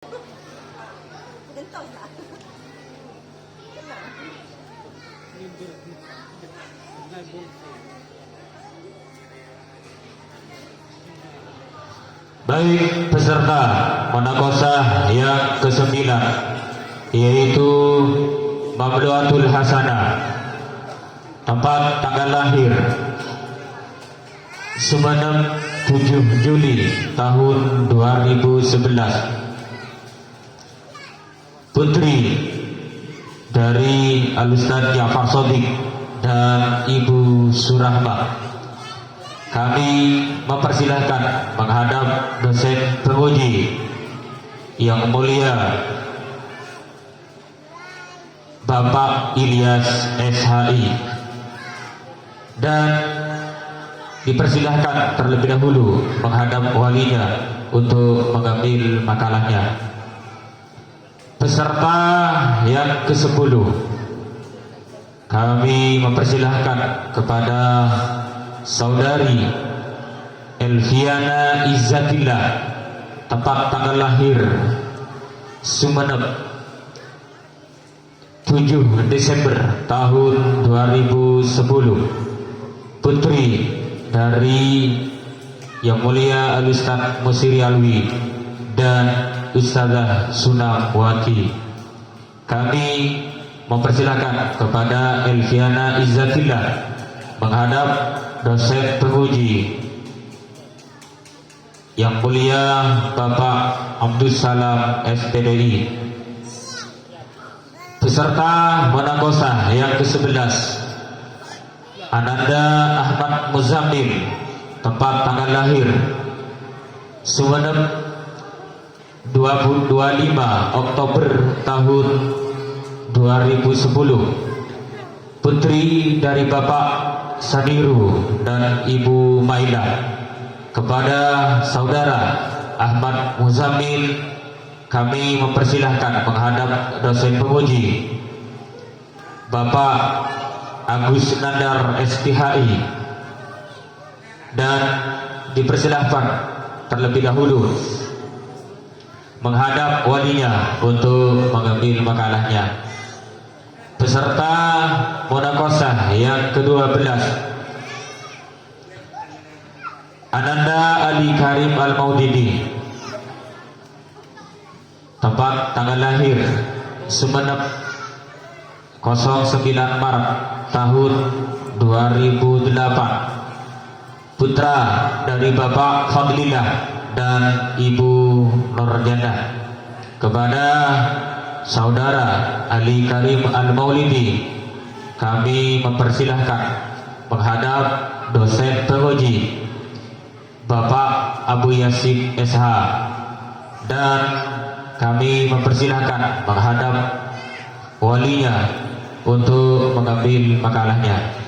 Ganito na. Baik peserta Munaqashah yang ke-9, yaitu Mamluatul Hasanah, tempat tanggal lahir Sumeneb 7 Juli tahun 2011. Putri dari Al-Ustaz Ja'far Shadiq dan Ibu Surahmah. Kami mempersilahkan menghadap dosen penguji yang mulia Bapak Ilyas SHI, dan dipersilahkan terlebih dahulu menghadap walinya untuk mengambil makalahnya. Peserta yang ke-10, kami mempersilahkan kepada Saudari Elviana Izzatillah, tempat tanggal lahir Sumeneb 7 Desember tahun 2010, putri dari Yang Mulia Al-Ustaz Musiri Alwi dan Ustazah Sunawati. Kami mempersilahkan kepada Elviana Izzatillah menghadap dosen penguji Yang Mulia Bapak Abdus Salam SPDI. Peserta Munaqashah yang ke-11, Ananda Ahmad Muzammil, tempat tanggal lahir Sumeneb 25 Oktober tahun 2010, putri dari Bapak Sadiru dan Ibu Maila. Kepada Saudara Ahmad Muzammil, kami mempersilahkan menghadap dosen penguji Bapak Agus Nandar SPHI, dan dipersilahkan terlebih dahulu menghadap walinya untuk mengambil makalahnya. Peserta Munaqashah yang ke-12, Ananda Ali Karim Al-Maudidi, tempat tanggal lahir Sumeneb 09 Maret tahun 2008, putra dari Bapak Fadlillah dan Ibu Nurjana. Kepada Saudara Ali Karim Al-Maulidi, kami mempersilahkan menghadap dosen penguji Bapak Abu Yasin SH, dan kami mempersilahkan menghadap walinya untuk mengambil makalahnya.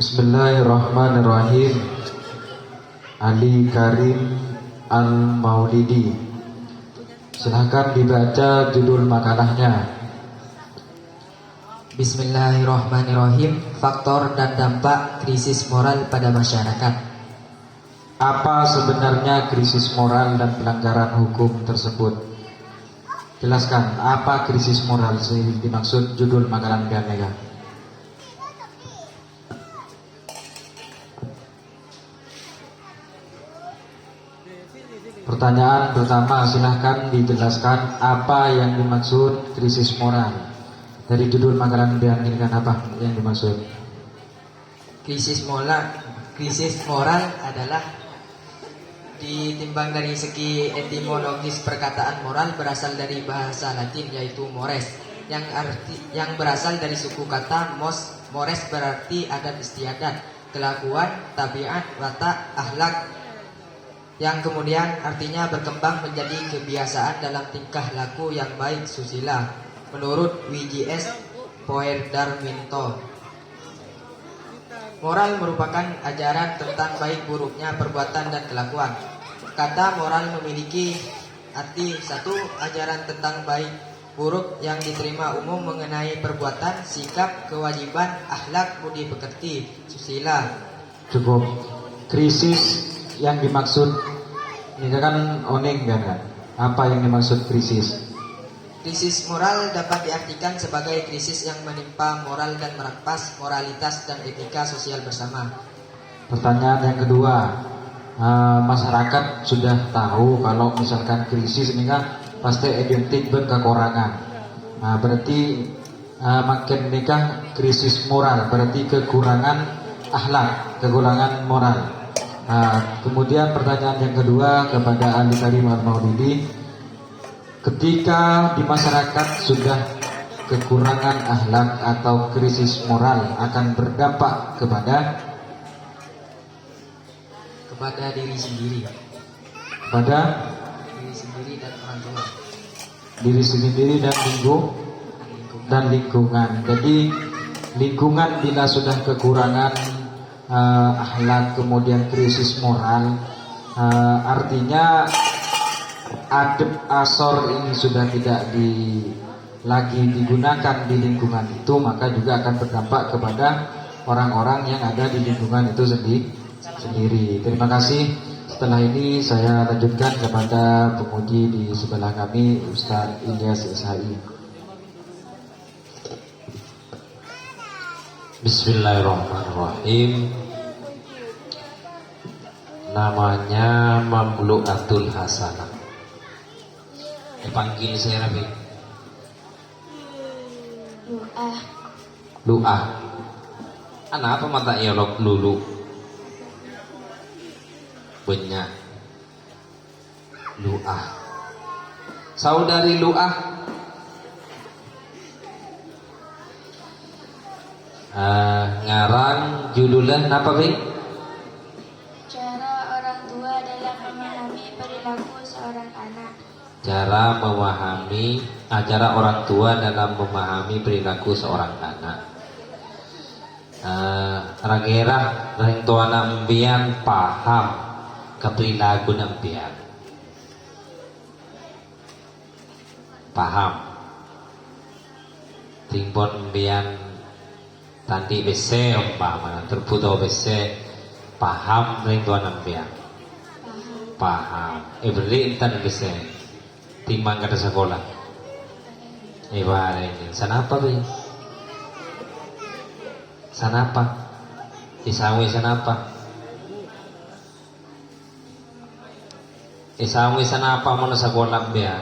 Bismillahirrahmanirrahim. Ali Karim Al-Maulidi, silahkan dibaca judul makalahnya. Bismillahirrahmanirrahim. Faktor dan dampak krisis moral pada masyarakat. Apa sebenarnya krisis moral dan pelanggaran hukum tersebut? Jelaskan apa krisis moral dimaksud judul makalah Pianega. Pertanyaan pertama, silahkan dijelaskan apa yang dimaksud krisis moral. Dari judul makalah Pianega, apa yang dimaksud? Krisis moral adalah ditimbang dari segi etimologis perkataan moral, berasal dari bahasa Latin yaitu mores, yang berasal dari suku kata mores, berarti adat istiadat, kelakuan, tabiat, watak, akhlak yang kemudian artinya berkembang menjadi kebiasaan dalam tingkah laku yang baik susila menurut WGS Poerdarminto. Moral merupakan ajaran tentang baik buruknya perbuatan dan kelakuan. Kata moral memiliki arti satu, ajaran tentang baik buruk yang diterima umum mengenai perbuatan, sikap, kewajiban, akhlak, budi pekerti, susila. Cukup. Krisis yang dimaksud ini kan oning kan? Apa yang dimaksud krisis? Krisis moral dapat diartikan sebagai krisis yang menimpa moral dan merampas moralitas dan etika sosial bersama. Pertanyaan yang kedua, masyarakat sudah tahu kalau misalkan krisis ini kan pasti identik dengan kekurangan. Nah, berarti makin nikah krisis moral, berarti kekurangan akhlak, kekurangan moral. Kemudian pertanyaan yang kedua kepada ahli Karim Al-Maulidi, ketika di masyarakat sudah kekurangan akhlak atau krisis moral akan berdampak kepada diri sendiri, pada diri sendiri dan orang tua, diri sendiri dan lingkungan. Jadi lingkungan bila sudah kekurangan akhlak kemudian krisis moral, artinya adab asor ini sudah tidak lagi digunakan di lingkungan itu, maka juga akan berdampak kepada orang-orang yang ada di lingkungan itu sendiri. Terima kasih. Setelah ini saya lanjutkan kepada penguji di sebelah kami, Ustaz Ilyas SHI. Bismillahirrahmanirrahim. Namanya Mamlu'atul Hasanah. Dipanggil saya Rabi. Lu'ah. Apa mata iolog lulu? Banyak. Lu'ah. Saudari Lu'ah. Ngarang judulnya apa Bing? Cara orang tua dalam memahami perilaku seorang anak. Cara orang tua dalam memahami perilaku seorang anak. Ragera orang tua nambian paham keperilaku nambian. Paham. Timbon mbian tanti bese umpama terputo bese paham ring tua nambian. Paham. Beri intan bese timbang kata sekolah. Ibaratnya sanapa Bing? Sanapa? Isawi sanapa? Isawi sanapa mo na sekolah biya?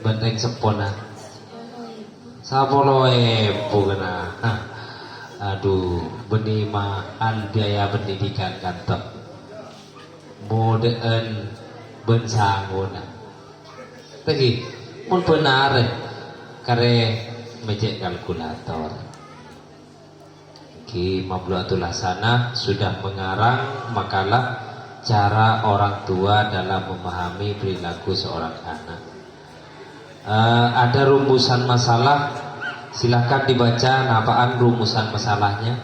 Benteng sepona. Sapolo pugana. Aduh, benima biaya pendidikan kantor. Modern bensanguna. Tegi, mun benar kare mejek kalkulator. Ki Mamlu'atul Hasanah sudah mengarang makalah cara orang tua dalam memahami perilaku seorang anak. Ada rumusan masalah, silakan dibaca. Apaan rumusan masalahnya?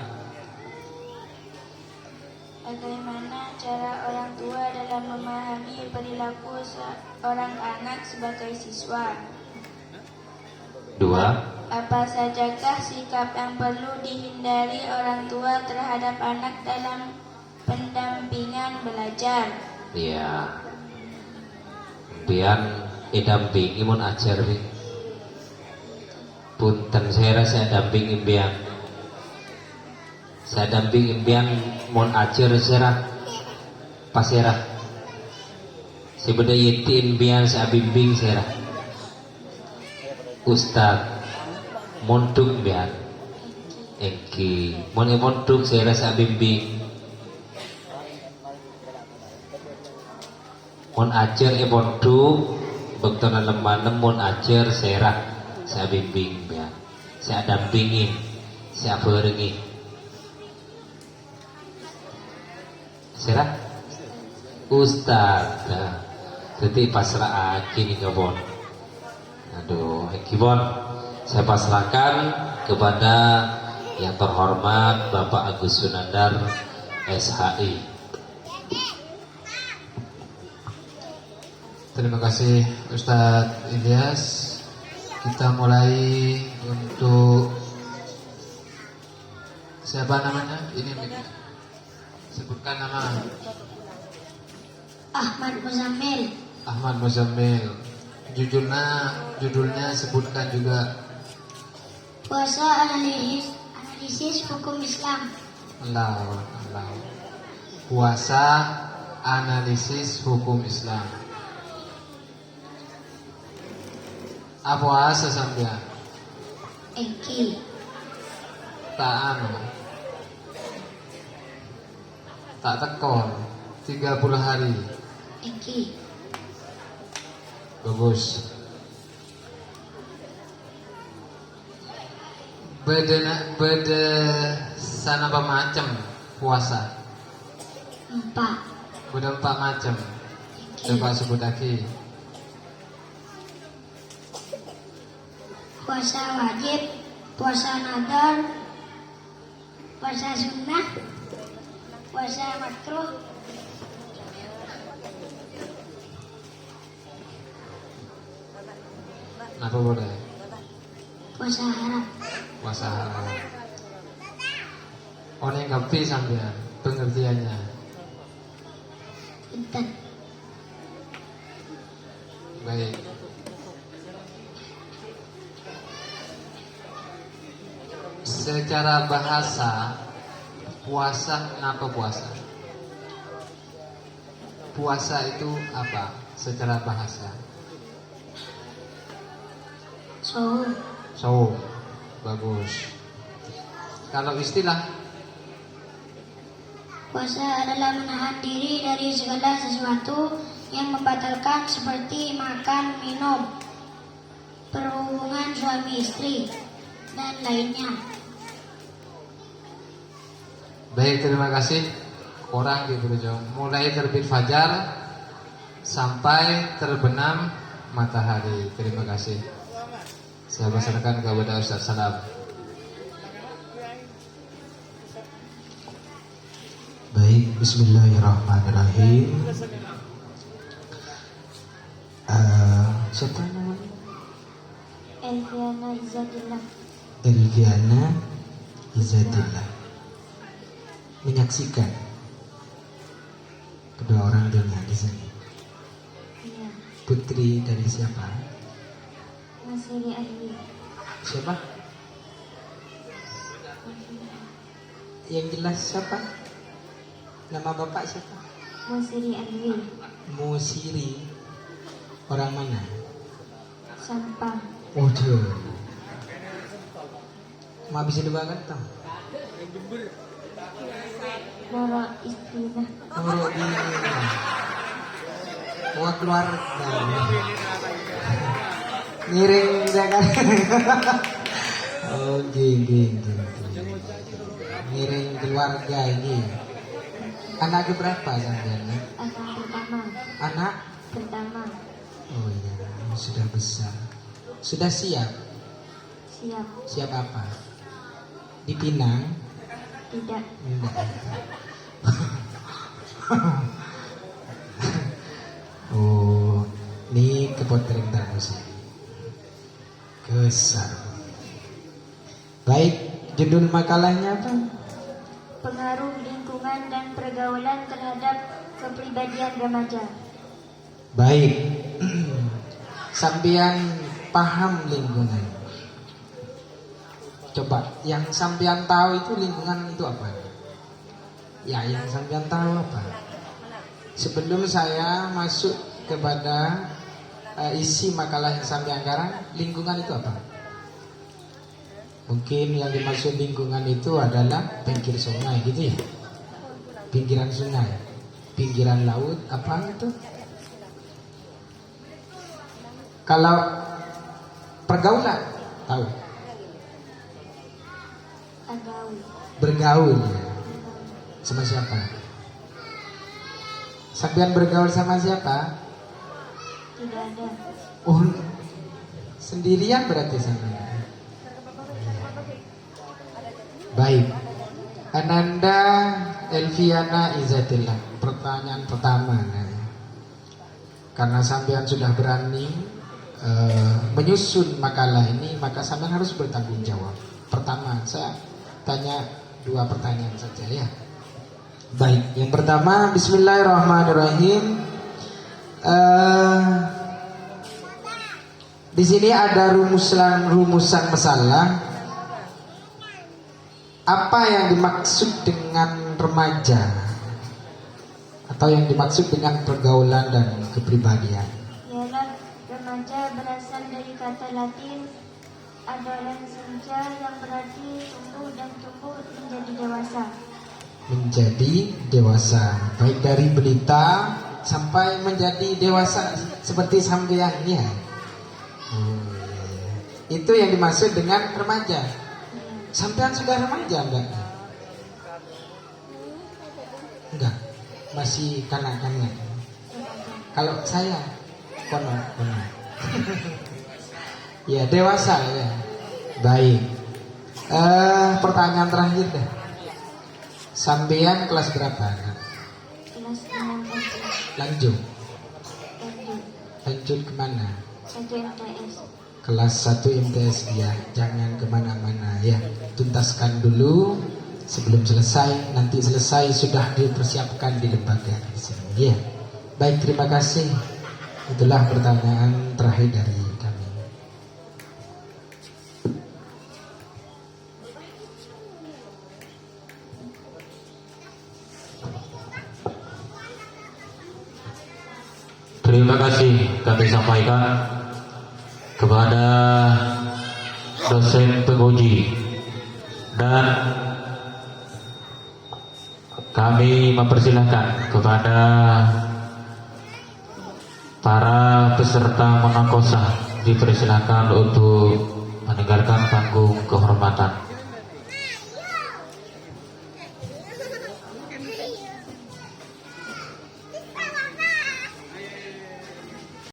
Bagaimana cara orang tua dalam memahami perilaku seorang anak sebagai siswa? 2. Apa sajakah sikap yang perlu dihindari orang tua terhadap anak dalam pendampingan belajar? Iya. Biar dampingi mun ajar Bing. Punten saya dampingi biang. Saya dampingi biang mun ajar serah pasirah. Si beda yitin biang saya bimbing serah. Ustaz montuk biang. Engki mun montuk serah saya bimbing. Mun ajar montuk dokter lemah nemun ajar serah saya bimbing ya, saya dampingi, saya berengi serah Ustad. Nah, jadi pasrah nih kebon. Aduh, kibon. Saya pasrahkan kepada yang terhormat Bapak Agus Sunandar SHI. Terima kasih Ustadz Ilyas. Kita mulai untuk siapa namanya? Ini sebutkan nama. Ahmad Muzammil. Ahmad Muzammil. Judulnya sebutkan juga. Puasa analisis hukum Islam. Allah. Puasa analisis hukum Islam. Apa asa sampean? Eki. Tak anu. Tak tekor 30 hari. Eki. Bagus. Beda sana apa macam puasa? 4. Beda 4 macam. Coba sebut lagi. Puasa wajib, puasa nadar, puasa sunnah, puasa makruh, Apa boleh? puasa haram. Puasa haram. Orang yang ngerti sampean pengertiannya. Pinten. Baik. Secara bahasa, puasa kenapa puasa? Puasa itu apa secara bahasa? Saum. Bagus. Kalau istilah, Puasa adalah menahan diri dari segala sesuatu yang membatalkan seperti makan, minum, berhubungan suami istri, dan lainnya. baik, terima kasih. Orang di Berjong mulai terbit fajar sampai terbenam matahari. Terima kasih. Saya pasarkan kepada Ustaz Salam. Baik, bismillahirrahmanirrahim. Siapa namanya? Elviana Izzadillah. Elviana Izzadillah. Menyaksikan kedua orang dunia di sini. Iya. Putri dari siapa? Masiri Alwi. Siapa? Yang jelas siapa? Nama bapak siapa? Masiri Alwi. Musiri. Orang mana? Sampang. Waduh. Ma bisa dibangun tau? Moro Istina. Oh ini. Wah keluarga. Ngiring jangan. Oh gini. Ngiring keluarga ini. Anak berapa sampean? Anak pertama. Anak? Pertama. Oh iya, sudah besar. Sudah siap? Siap. Siap apa? Dipinang? Tidak. Enggak. Oh, ini kepotong terus. Kesar. Baik, judul makalahnya apa? Pengaruh lingkungan dan pergaulan terhadap kepribadian remaja. Baik. Sampean paham lingkungan. Coba, yang sampean tahu itu lingkungan itu apa? Ya, yang sampean tahu apa? Sebelum saya masuk kepada isi makalah yang sampean garang, lingkungan itu apa? Mungkin yang dimaksud lingkungan itu adalah pinggir sungai gitu ya? Pinggiran sungai, pinggiran laut, apa itu? Kalau pergaulan, tahu? Agawi. Bergaul ya. Sama siapa? Sampean bergaul sama siapa? Tidak ada. Oh, sendirian berarti sampean. Baik. Ananda Elviana Izzatillah. Pertanyaan pertama. Karena sampean sudah berani menyusun makalah ini, maka sampean harus bertanggung jawab. Pertama, saya tanya 2 pertanyaan saja ya. Baik, yang pertama, Bismillahirrahmanirrahim. Di sini ada rumusan masalah. Apa yang dimaksud dengan remaja? Atau yang dimaksud dengan pergaulan dan kepribadian? Ialah remaja berasal dari kata Latin adolescentia yang berarti tumbuh dan tumbuh menjadi dewasa. Menjadi dewasa, baik dari belita sampai menjadi dewasa seperti sampean ya. Itu yang dimaksud dengan remaja. Sampean sudah remaja enggak? Enggak, masih kanak-kanak. Kalau saya kono. Ya, dewasa ya. Baik. Pertanyaan terakhir deh. Sampean kelas berapa? Kelas 6 SD. Lanjut. Lanjut. Lanjut kemana? 1 MTS. Kelas 1 MTS ya. Jangan kemana-mana ya. Tuntaskan dulu sebelum selesai. Nanti selesai sudah dipersiapkan di lembaga di sini ya. Baik, terima kasih. Itulah pertanyaan terakhir dari kami. Terima kasih kami sampaikan kepada dosen penguji, dan kami mempersilahkan kepada para peserta monakosa dipersilahkan untuk meninggalkan panggung kehormatan.